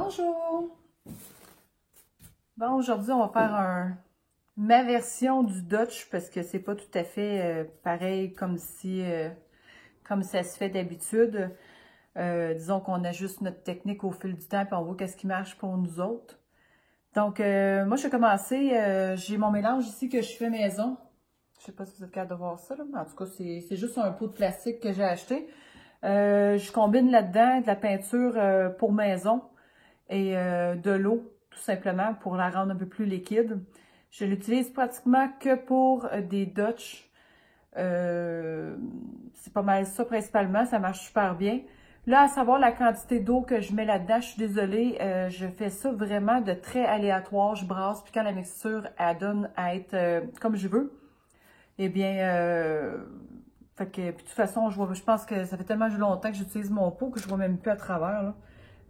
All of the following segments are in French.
Bonjour! Bon, aujourd'hui, on va faire ma version du Dutch parce que c'est pas tout à fait pareil comme ça se fait d'habitude. Disons qu'on ajuste notre technique au fil du temps et on voit qu'est-ce qui marche pour nous autres. Donc, moi, je vais commencer. J'ai mon mélange ici que je fais maison. Je sais pas si vous êtes capable de voir ça, là, mais en tout cas, c'est juste un pot de plastique que j'ai acheté. Je combine là-dedans de la peinture pour maison et de l'eau, tout simplement, pour la rendre un peu plus liquide. Je l'utilise pratiquement que pour des Dutch. C'est pas mal ça principalement, ça marche super bien. Là, à savoir la quantité d'eau que je mets là-dedans, je suis désolée, je fais ça vraiment de très aléatoire. Je brasse, puis quand la mixture, elle donne à être comme je veux, eh bien, fait que, puis de toute façon, je pense que ça fait tellement longtemps que j'utilise mon pot que je vois même plus à travers, là.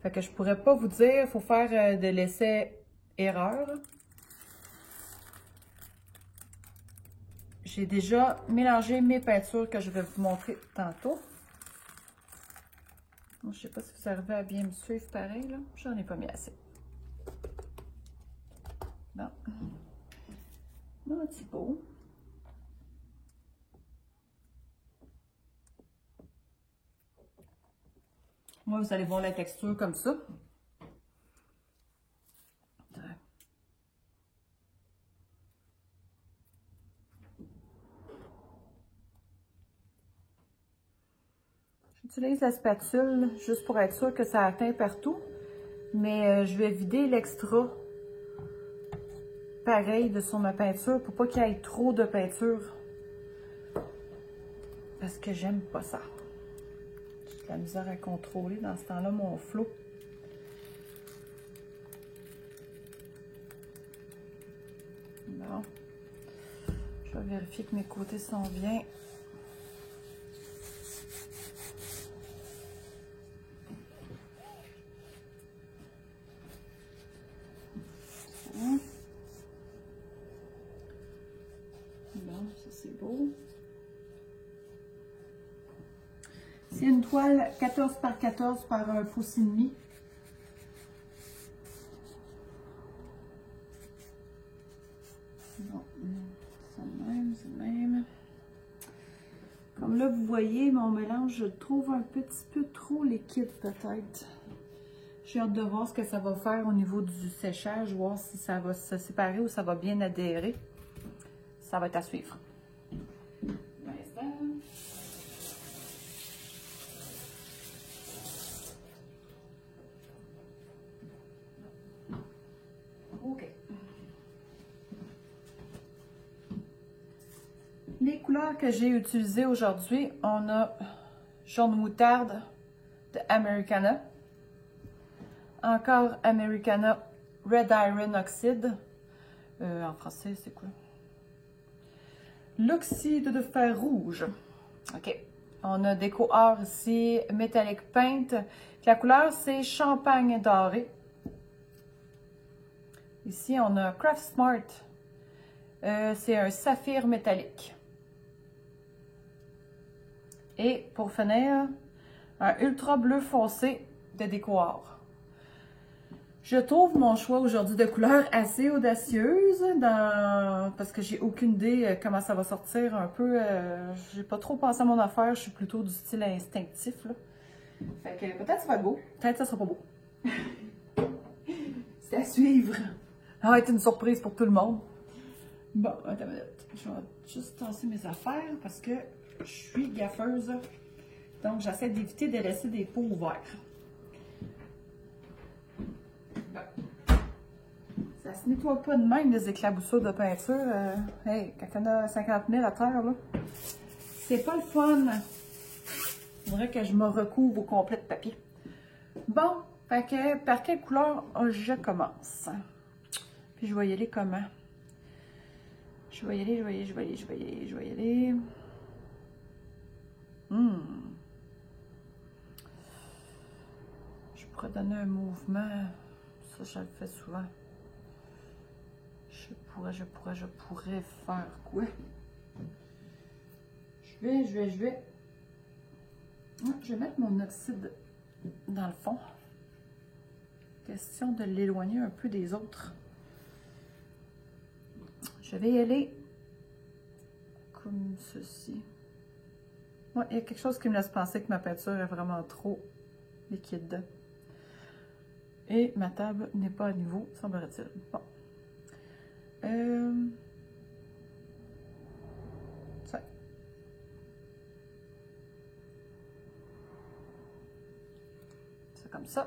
Fait que je pourrais pas vous dire, il faut faire de l'essai-erreur. J'ai déjà mélangé mes peintures que je vais vous montrer tantôt. Bon, je sais pas si vous arrivez à bien me suivre pareil, là. J'en ai pas mis assez. Bon. Mon petit pot. Moi, vous allez voir la texture comme ça. J'utilise la spatule juste pour être sûr que ça atteint partout. Mais je vais vider l'extra pareil de sur ma peinture pour pas qu'il y ait trop de peinture. Parce que j'aime pas ça. J'ai de la misère à contrôler dans ce temps-là mon flot. Bon. Je vais vérifier que mes côtés sont bien. Bon, ça c'est beau. C'est une toile 14 par 14 par 1 pouce et demi. Bon, c'est le même, c'est le même. Comme là, vous voyez, mon mélange, je le trouve un petit peu trop liquide peut-être. J'ai hâte de voir ce que ça va faire au niveau du séchage, voir si ça va se séparer ou ça va bien adhérer. Ça va être à suivre. OK. Les couleurs que j'ai utilisées aujourd'hui, on a jaune moutarde de Americana. Encore Americana Red Iron Oxide. En français, c'est quoi? L'oxyde de fer rouge. OK. On a Déco Art ici, Metallic Paint. La couleur, c'est Champagne doré. Ici, on a Craft Smart. C'est un saphir métallique. Et pour finir, un ultra bleu foncé de Déco Art. Je trouve mon choix aujourd'hui de couleur assez audacieuse parce que j'ai aucune idée comment ça va sortir un peu. J'ai pas trop pensé à mon affaire, je suis plutôt du style instinctif. Là. Fait que peut-être ça va être beau, peut-être ça sera pas beau. C'est à suivre. Ça va être une surprise pour tout le monde. Bon, attends une minute. Je vais juste tasser mes affaires parce que je suis gaffeuse. Donc j'essaie d'éviter de laisser des pots ouverts. Ça se nettoie pas de même, les éclaboussures de peinture. Hey, quand on a 50 000 à terre, là, c'est pas le fun. Il faudrait que je me recouvre au complet de papier. Bon, fait que, par quelle couleur je commence? Puis je vais y aller comment? Je vais y aller. Je pourrais donner un mouvement. Ça, je le fais souvent. Je pourrais faire quoi? Je vais. Je vais mettre mon oxyde dans le fond. Question de l'éloigner un peu des autres. Je vais y aller comme ceci. Ouais, il y a quelque chose qui me laisse penser que ma peinture est vraiment trop liquide. Et ma table n'est pas à niveau, semblerait-il. Bon. Ça. C'est comme ça.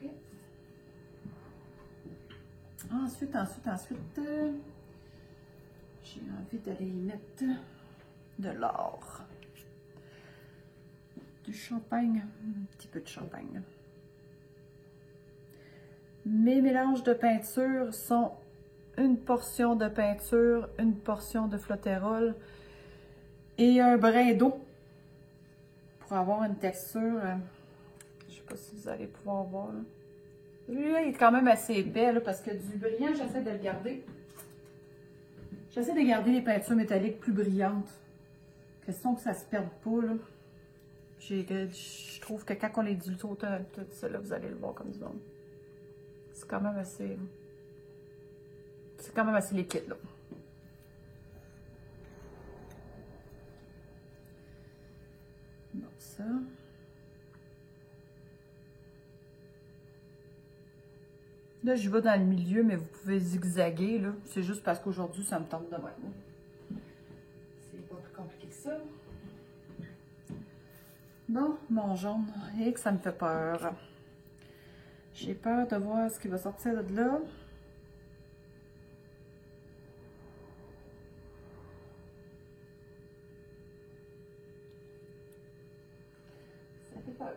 OK. Ensuite, j'ai envie d'aller y mettre de l'or. Du champagne, un petit peu de champagne. Mes mélanges de peinture sont une portion de peinture, une portion de flottérol et un brin d'eau pour avoir une texture. Je ne sais pas si vous allez pouvoir voir. Là. Lui-là, il est quand même assez épais là, parce que du brillant, j'essaie de le garder. J'essaie de garder les peintures métalliques plus brillantes. Question que ça ne se perde pas. Là. Je trouve que quand on les dilue tout ça, là, vous allez le voir comme ça. C'est quand même assez... C'est quand même assez liquide, là. Bon, ça... Là, je vais dans le milieu, mais vous pouvez zigzaguer, là. C'est juste parce qu'aujourd'hui, ça me tente de même. C'est pas plus compliqué que ça. Bon, mon jaune, et que ça me fait peur. J'ai peur de voir ce qui va sortir de là. Ça fait peur.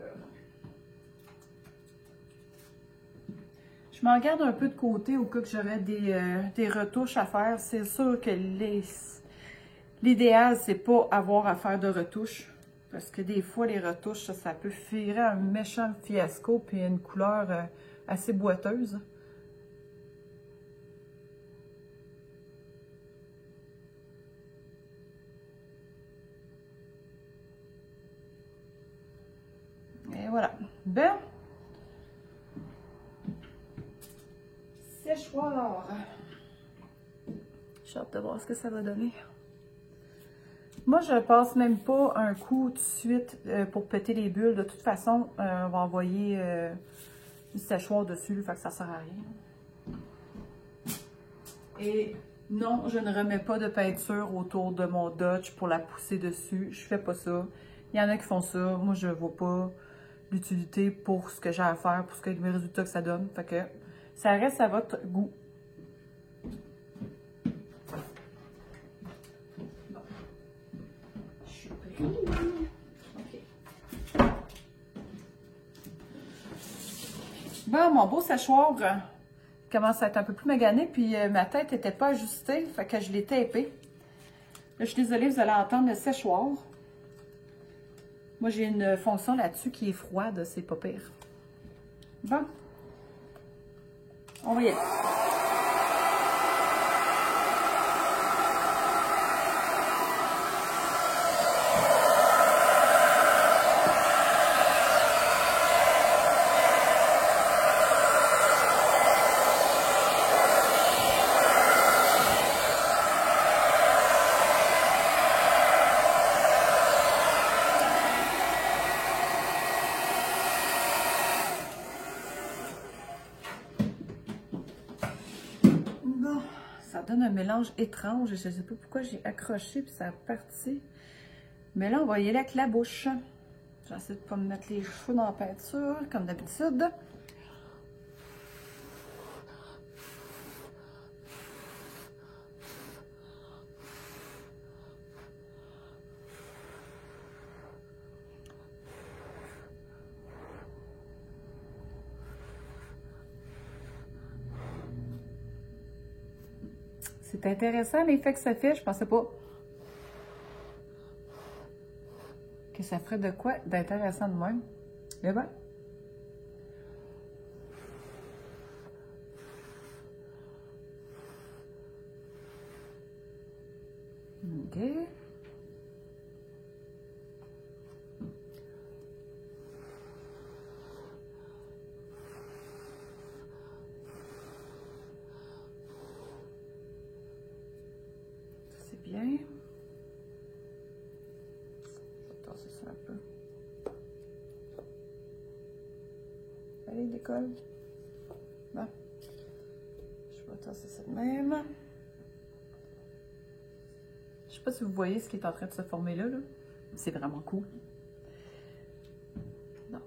Je m'en garde un peu de côté au cas que j'aurais des retouches à faire. C'est sûr que l'idéal, c'est pas avoir à faire de retouches. Parce que des fois, les retouches, ça peut virer un méchant fiasco puis une couleur assez boiteuse. Et voilà. Ben, séchoir. J'ai hâte de voir ce que ça va donner. Moi, je passe même pas un coup tout de suite pour péter les bulles. De toute façon, on va envoyer du séchoir dessus, fait que ça sert à rien. Et non, je ne remets pas de peinture autour de mon Dutch pour la pousser dessus. Je fais pas ça. Il y en a qui font ça. Moi, je vois pas l'utilité pour ce que j'ai à faire, pour les résultats que ça donne. Fait que ça reste à votre goût. Okay. Bon, mon beau séchoir commence à être un peu plus magané, puis ma tête n'était pas ajustée, fait que je l'ai tapé. Là, je suis désolée, vous allez entendre le séchoir. Moi, j'ai une fonction là-dessus qui est froide, c'est pas pire. Bon, on va y aller. Ça donne un mélange étrange et je ne sais pas pourquoi j'ai accroché puis ça a parti. Mais là, on va y aller avec la bouche. J'essaie de ne pas me mettre les cheveux dans la peinture, comme d'habitude. C'est intéressant l'effet que ça fait. Je pensais pas que ça ferait de quoi d'intéressant de même. Mais bon. OK. tasser ça un peu. Allez, décolle. Bon. Je vais tasser ça de même. Je sais pas si vous voyez ce qui est en train de se former là. C'est vraiment cool. Non.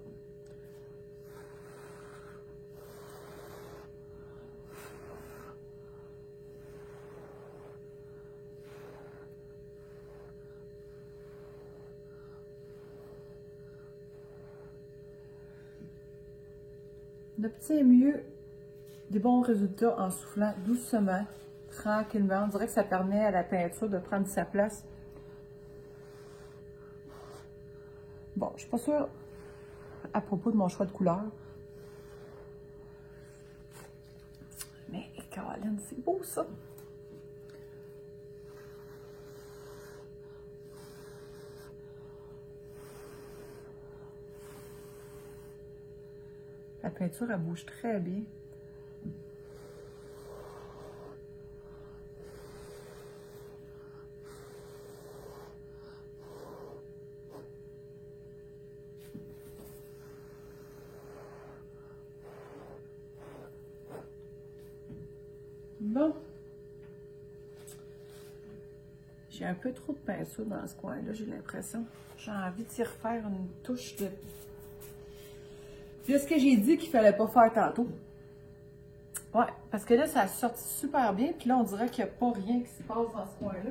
On obtient mieux des bons résultats en soufflant doucement, tranquillement. On dirait que ça permet à la peinture de prendre sa place. Bon, je suis pas sûre à propos de mon choix de couleur. Mais, Caroline, c'est beau ça! La peinture, elle bouge très bien. Bon. J'ai un peu trop de pinceau dans ce coin-là, j'ai l'impression. J'ai envie d'y refaire une touche de... C'est ce que j'ai dit qu'il fallait pas faire tantôt. Ouais, parce que là, ça a sorti super bien. Puis là, on dirait qu'il n'y a pas rien qui se passe dans ce coin-là.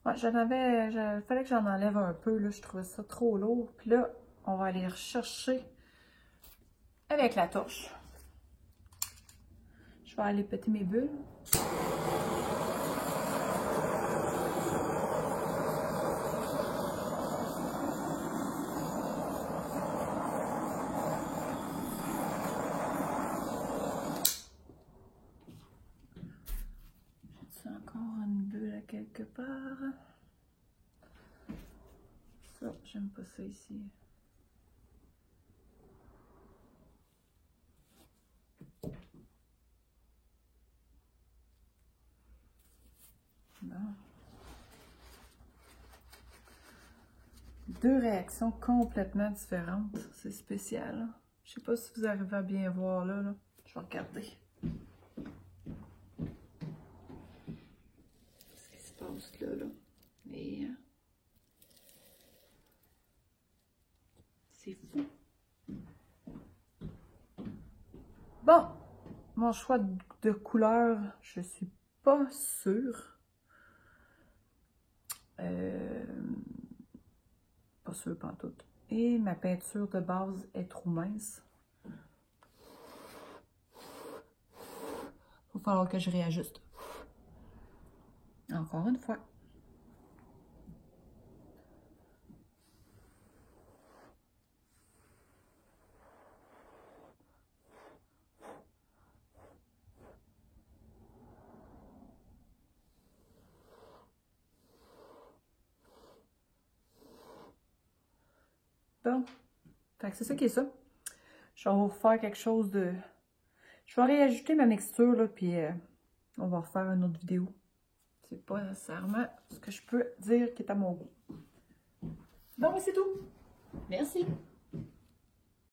Ouais, il fallait que j'en enlève un peu, là, je trouvais ça trop lourd. Puis là, on va aller rechercher avec la torche. Je vais aller péter mes bulles. J'ai encore une bulle à quelque part. Ça, j'aime pas ça ici. Bon. Deux réactions complètement différentes. C'est spécial. Je sais pas si vous arrivez à bien voir là. Je vais regarder. Ce qui se passe là. Mais c'est fou. Bon, mon choix de couleur, je suis pas sûre. Pas sûre pantoute. Et ma peinture de base est trop mince. Il va falloir que je réajuste. Encore une fois. Bon, fait que c'est ça qui est ça. Je vais vous faire quelque chose de... Je vais réajouter ma mixture, là, puis on va refaire une autre vidéo. C'est pas nécessairement ce que je peux dire qui est à mon goût. Bon, mais c'est tout. Merci.